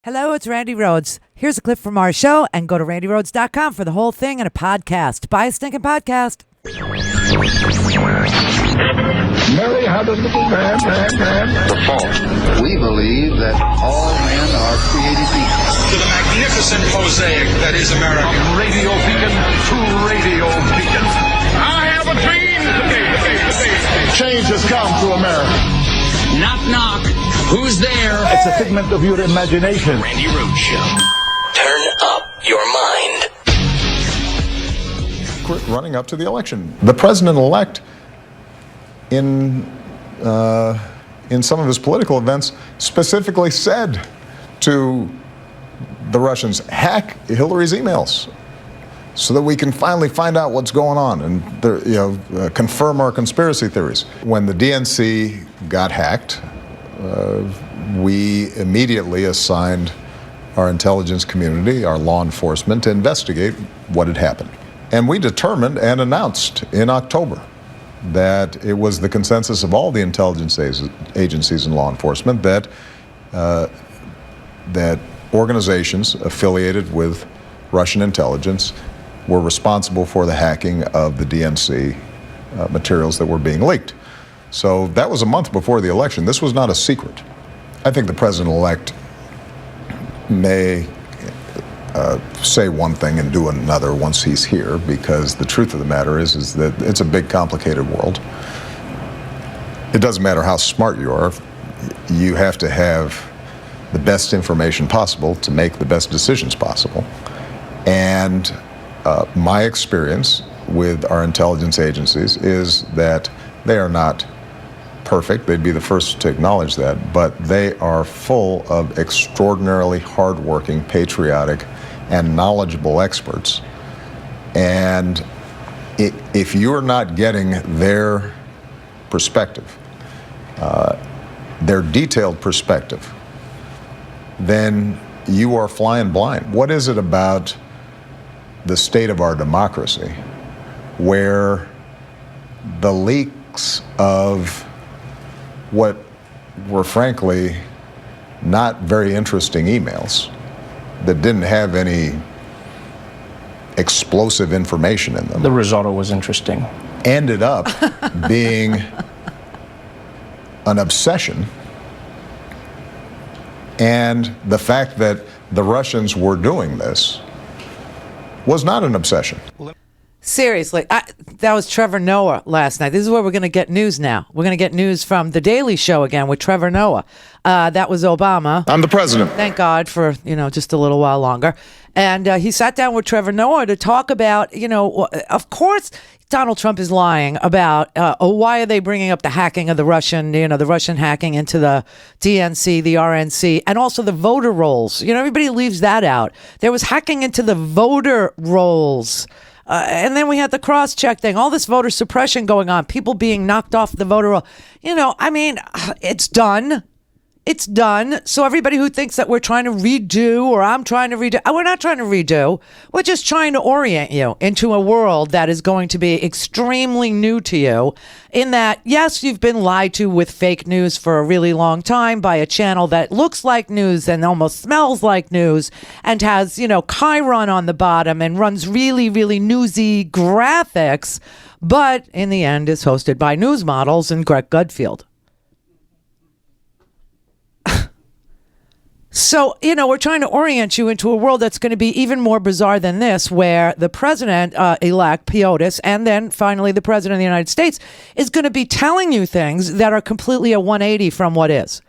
Hello, it's Randi Rhodes. Here's a clip from our show, and go to randirhodes.com for the whole thing and a podcast. Buy a stinking podcast. Mary had a little man. The fault. We believe that all men are created equal. To the magnificent mosaic that is America. From radio beacon to radio beacon. I have a dream today. Change has come to America. Knock, knock. Who's there? It's a figment of your imagination. Randi Rhodes Show. Turn up your mind. Running up to the election, the president-elect, in some of his political events, specifically said to the Russians, hack Hillary's emails so that we can finally find out what's going on and confirm our conspiracy theories. When the DNC got hacked, we immediately assigned our intelligence community, our law enforcement, to investigate what had happened. And we determined and announced in October that it was the consensus of all the intelligence agencies and law enforcement that organizations affiliated with Russian intelligence were responsible for the hacking of the DNC materials that were being leaked. So that was a month before the election. This was not a secret. I think the president-elect may say one thing and do another once he's here, because the truth of the matter is that it's a big, complicated world. It doesn't matter how smart you are. You have to have the best information possible to make the best decisions possible. And my experience with our intelligence agencies is that they are not perfect. They'd be the first to acknowledge that, but they are full of extraordinarily hardworking, patriotic, and knowledgeable experts. And if you're not getting their perspective, their detailed perspective, then you are flying blind. What is it about the state of our democracy where the leaks of what were frankly not very interesting emails that didn't have any explosive information in them, the risotto was interesting, ended up being an obsession? And the fact that the Russians were doing this was not an obsession. Seriously, that was Trevor Noah last night. This is where we're going to get news now. We're going to get news from The Daily Show again with Trevor Noah. That was Obama. I'm the president. Thank God for, just a little while longer. And he sat down with Trevor Noah to talk about, of course, Donald Trump is lying about why are they bringing up the hacking of the Russian hacking into the DNC, the RNC, and also the voter rolls. Everybody leaves that out. There was hacking into the voter rolls. And then we had the cross-check thing, all this voter suppression going on, people being knocked off the voter roll. It's done. It's done. So everybody who thinks that we're trying to redo or I'm trying to redo, we're not trying to redo. We're just trying to orient you into a world that is going to be extremely new to you, in that, yes, you've been lied to with fake news for a really long time by a channel that looks like news and almost smells like news and has, Chiron on the bottom and runs really, really newsy graphics, but in the end is hosted by news models and Greg Gutfeld. So, we're trying to orient you into a world that's going to be even more bizarre than this, where the president-elect, POTUS, and then finally the president of the United States is going to be telling you things that are completely a 180 from what is.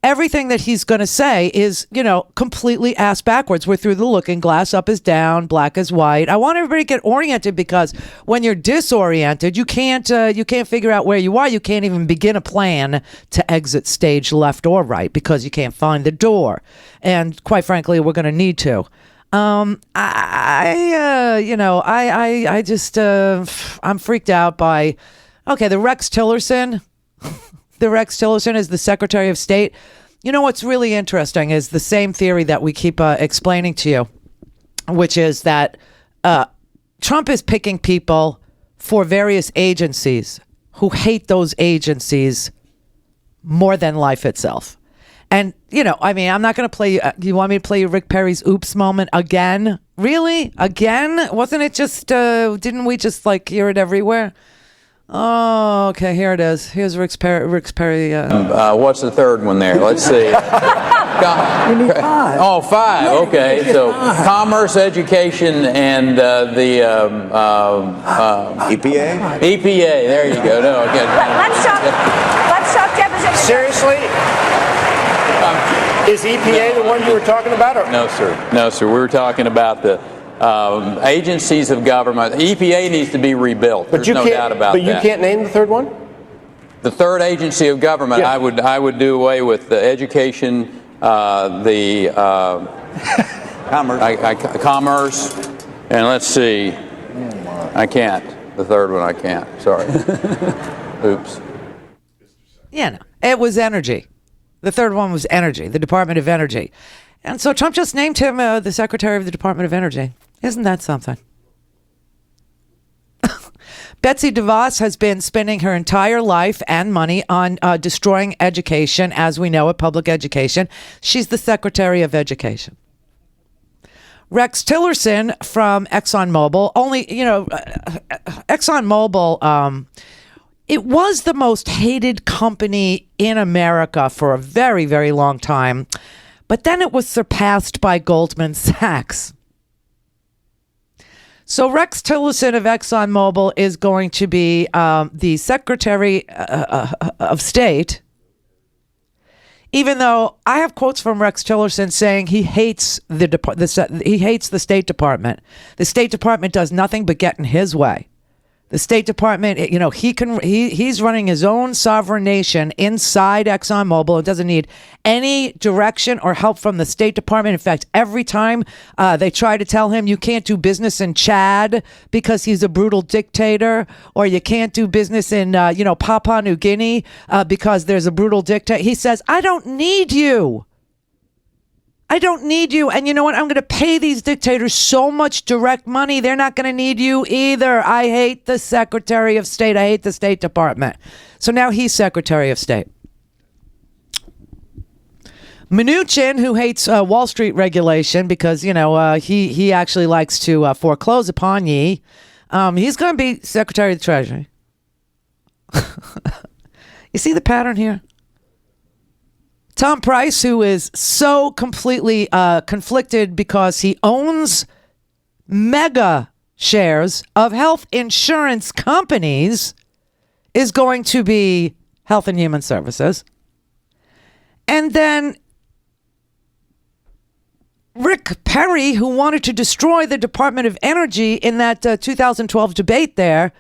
Everything that he's going to say is, completely ass backwards. We're through the looking glass. Up is down, black is white. I want everybody to get oriented, because when you're disoriented, you can't figure out where you are. You can't even begin a plan to exit stage left or right because you can't find the door. And quite frankly, we're going to need to. I'm freaked out by, the Rex Tillerson. The Rex Tillerson is the Secretary of State. What's really interesting is the same theory that we keep explaining to you, which is that Trump is picking people for various agencies who hate those agencies more than life itself. And, I mean, I'm not going to play. You want me to play you Rick Perry's oops moment again? Really? Again? Wasn't it just, didn't we just hear it everywhere? Oh, okay, here it is. Here's Rick Perry. What's the third one there? Let's see. You need 5. Oh, 5. Okay, so commerce, education, and the EPA? EPA. There you go. No, okay. Let's talk deposition. Seriously? Is EPA the one you were talking about? Or? No, sir. No, sir. We were talking about the agencies of government. EPA needs to be rebuilt. There's no doubt about that. But you can't name the third one? The third agency of government, Yeah. I would do away with the education, the commerce, and let's see. I can't. The third one I can't. Sorry. Oops. Yeah, no. It was energy. The third one was energy, the Department of Energy. And so Trump just named him the Secretary of the Department of Energy. Isn't that something? Betsy DeVos has been spending her entire life and money on destroying education, as we know it, public education. She's the Secretary of Education. Rex Tillerson from ExxonMobil, ExxonMobil, it was the most hated company in America for a very, very long time, but then it was surpassed by Goldman Sachs. So Rex Tillerson of ExxonMobil is going to be the Secretary of State, even though I have quotes from Rex Tillerson saying he hates he hates the State Department. The State Department does nothing but get in his way. The State Department, he's running his own sovereign nation inside ExxonMobil and doesn't need any direction or help from the State Department. In fact, every time they try to tell him you can't do business in Chad because he's a brutal dictator, or you can't do business in, Papua New Guinea because there's a brutal dictator, he says, I don't need you. I don't need you. And you know what? I'm going to pay these dictators so much direct money. They're not going to need you either. I hate the Secretary of State. I hate the State Department. So now he's Secretary of State. Mnuchin, who hates Wall Street regulation because, he actually likes to foreclose upon ye. He's going to be Secretary of the Treasury. You see the pattern here? Tom Price, who is so completely conflicted because he owns mega shares of health insurance companies, is going to be Health and Human Services. And then Rick Perry, who wanted to destroy the Department of Energy in that 2012 debate there,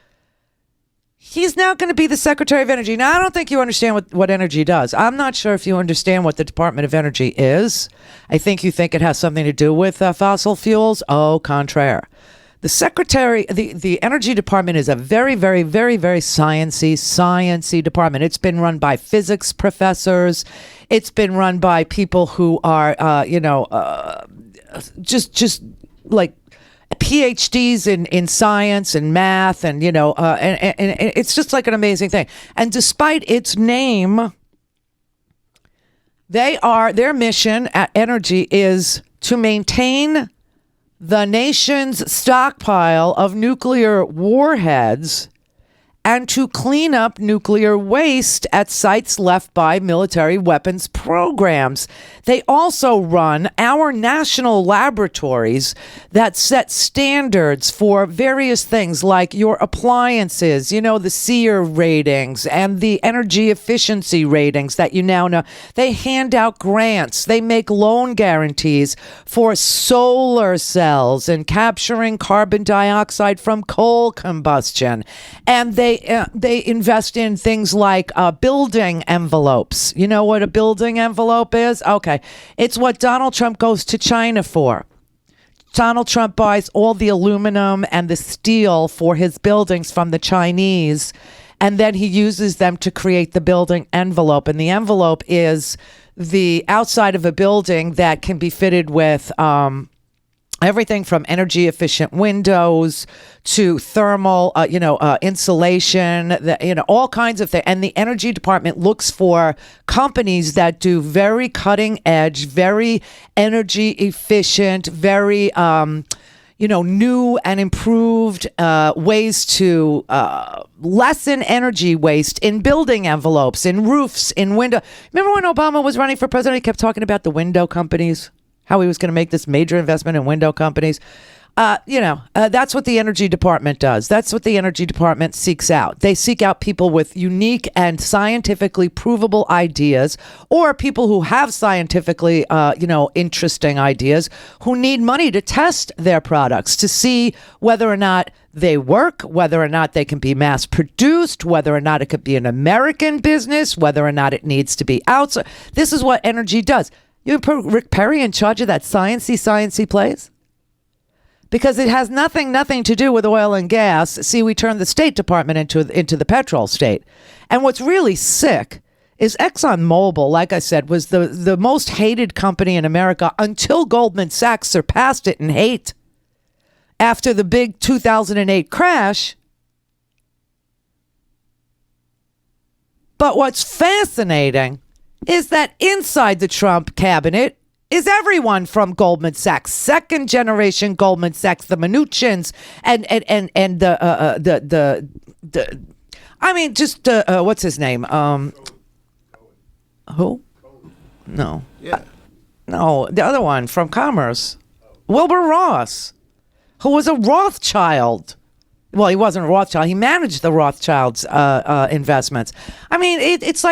he's now going to be the Secretary of Energy. Now, I don't think you understand what energy does. I'm not sure if you understand what the Department of Energy is. I think you think it has something to do with fossil fuels. Au contraire. The Secretary, the Energy Department is a very, very, very, very sciencey department. It's been run by physics professors. It's been run by people who are, just like PhDs in science and math, and and it's just like an amazing thing. And despite its name, their mission at Energy is to maintain the nation's stockpile of nuclear warheads and to clean up nuclear waste at sites left by military weapons programs. They also run our national laboratories that set standards for various things like your appliances, the SEER ratings and the energy efficiency ratings that you now know. They hand out grants. They make loan guarantees for solar cells and capturing carbon dioxide from coal combustion. And they invest in things like building envelopes. You know what a building envelope is? Okay. It's what Donald Trump goes to China for. Donald Trump buys all the aluminum and the steel for his buildings from the Chinese, and then he uses them to create the building envelope. And the envelope is the outside of a building that can be fitted with everything from energy efficient windows to thermal, insulation, all kinds of things. And the energy department looks for companies that do very cutting edge, very energy efficient, very, new and improved ways to lessen energy waste in building envelopes, in roofs, in window. Remember when Obama was running for president, he kept talking about the window companies? How he was going to make this major investment in window companies. That's what the energy department does. That's what the energy department seeks out. They seek out people with unique and scientifically provable ideas, or people who have scientifically, interesting ideas, who need money to test their products to see whether or not they work, whether or not they can be mass produced, whether or not it could be an American business, whether or not it needs to be outsourced. This is what energy does. You put Rick Perry in charge of that sciencey place? Because it has nothing to do with oil and gas. See, we turned the State Department into the petrol state. And what's really sick is ExxonMobil, like I said, was the most hated company in America until Goldman Sachs surpassed it in hate after the big 2008 crash. But what's fascinating is that inside the Trump cabinet is everyone from Goldman Sachs, second generation Goldman Sachs, the Mnuchins and what's his name? Who? No. Yeah. No, the other one from Commerce, Wilbur Ross, who was a Rothschild. Well, he wasn't a Rothschild. He managed the Rothschilds' investments. I mean, it's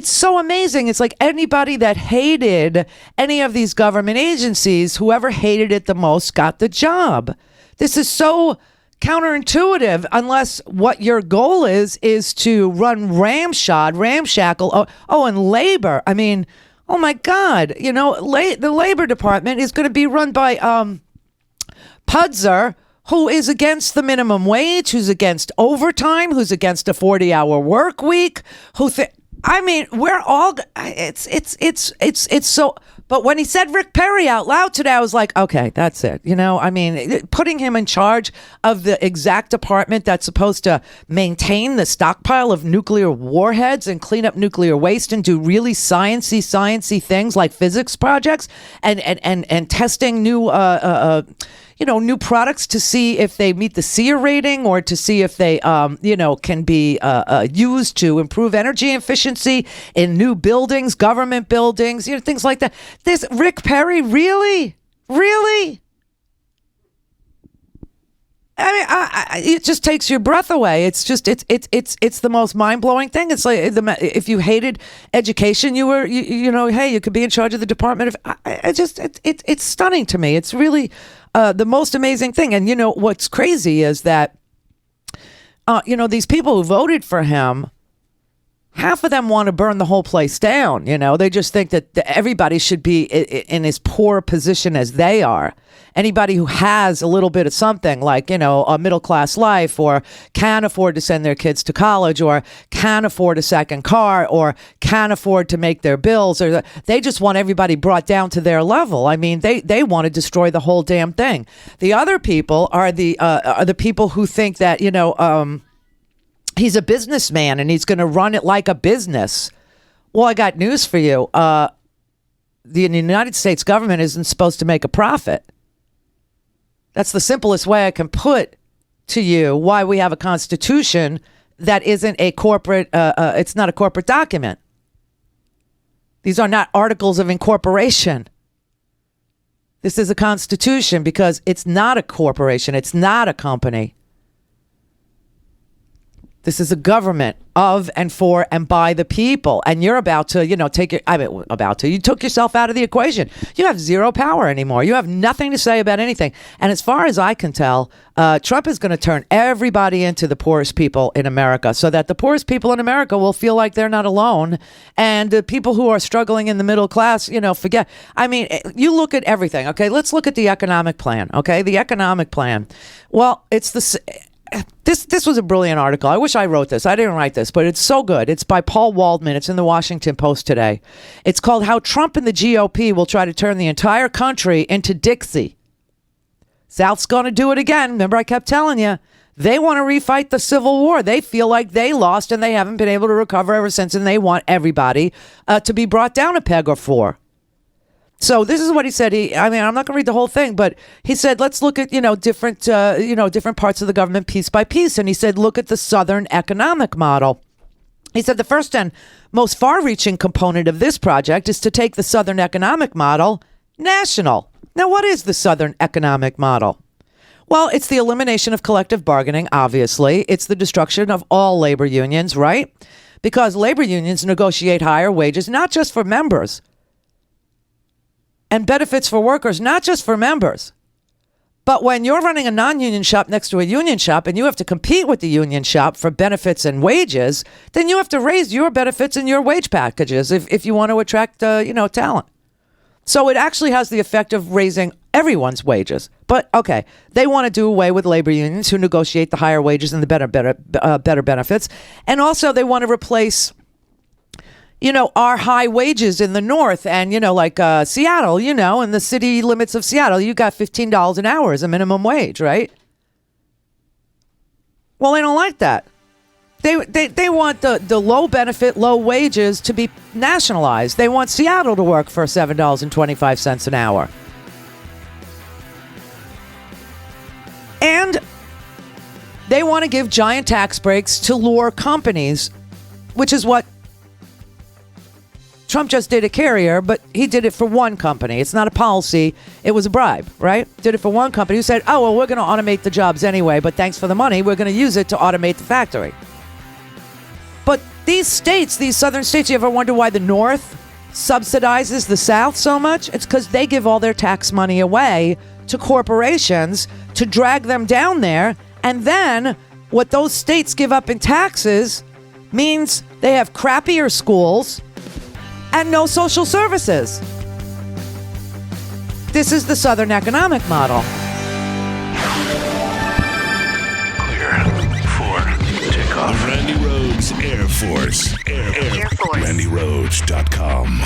so amazing. It's like anybody that hated any of these government agencies, whoever hated it the most got the job. This is so counterintuitive unless what your goal is to run ramshackle. And labor. I mean, oh my God. The Labor Department is going to be run by Pudzer, who is against the minimum wage, who's against overtime, who's against a 40-hour work week, we're all, it's so, but when he said Rick Perry out loud today, I was like, okay, that's it. Putting him in charge of the exact department that's supposed to maintain the stockpile of nuclear warheads and clean up nuclear waste and do really sciencey things like physics projects and testing new products to see if they meet the SEER rating or to see if they, can be used to improve energy efficiency in new buildings, government buildings, things like that. This Rick Perry, really? I mean, it just takes your breath away. It's just, it's the most mind-blowing thing. It's like if you hated education, hey, you could be in charge of the Department of. It's stunning to me. It's really the most amazing thing. And what's crazy is that these people who voted for him, half of them want to burn the whole place down. They just think that everybody should be in as poor a position as they are. Anybody who has a little bit of something like, a middle class life, or can afford to send their kids to college, or can afford a second car, or can afford to make their bills, or they just want everybody brought down to their level. I mean, they want to destroy the whole damn thing. The other people are the people who think that, he's a businessman and he's going to run it like a business. Well, I got news for you. The United States government isn't supposed to make a profit. That's the simplest way I can put to you why we have a constitution that isn't a corporate, it's not a corporate document. These are not articles of incorporation. This is a constitution because it's not a corporation. It's not a company. This is a government of and for and by the people. And you're about to, you took yourself out of the equation. You have zero power anymore. You have nothing to say about anything. And as far as I can tell, Trump is going to turn everybody into the poorest people in America so that the poorest people in America will feel like they're not alone. And the people who are struggling in the middle class, forget. I mean, you look at everything. Okay, let's look at the economic plan. Okay, the economic plan. Well, it's This was a brilliant article. I wish I wrote this. I didn't write this, but it's so good. It's by Paul Waldman. It's in the Washington Post today. It's called How Trump and the GOP Will Try to Turn the Entire Country into Dixie. South's going to do it again. Remember, I kept telling you, they want to refight the Civil War. They feel like they lost and they haven't been able to recover ever since, and they want everybody to be brought down a peg or four. So this is what he said. I'm not going to read the whole thing, but he said, let's look at, different parts of the government piece by piece. And he said, look at the Southern economic model. He said the first and most far-reaching component of this project is to take the Southern economic model national. Now, what is the Southern economic model? Well, it's the elimination of collective bargaining, obviously. It's the destruction of all labor unions, right? Because labor unions negotiate higher wages, not just for members, and benefits for workers, not just for members. But when you're running a non-union shop next to a union shop and you have to compete with the union shop for benefits and wages, then you have to raise your benefits and your wage packages if you want to attract, talent. So it actually has the effect of raising everyone's wages. But, okay, they want to do away with labor unions who negotiate the higher wages and the better benefits. And also they want to replace our high wages in the north and, like Seattle, in the city limits of Seattle, you got $15 an hour as a minimum wage, right? Well, they don't like that. They want the low benefit, low wages to be nationalized. They want Seattle to work for $7.25 an hour. And they want to give giant tax breaks to lure companies, which is what Trump just did at Carrier, but he did it for one company. It's not a policy. It was a bribe, right? Did it for one company who said, oh, well, we're going to automate the jobs anyway, but thanks for the money. We're going to use it to automate the factory. But these states, these southern states, you ever wonder why the North subsidizes the South so much? It's because they give all their tax money away to corporations to drag them down there. And then what those states give up in taxes means they have crappier schools and no social services. This is the Southern economic model. Clear for takeoff. Randi Rhodes Air Force. Air Force. RandiRhodes.com.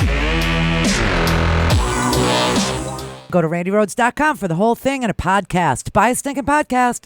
Go to RandiRhodes.com for the whole thing and a podcast. Buy a stinking podcast.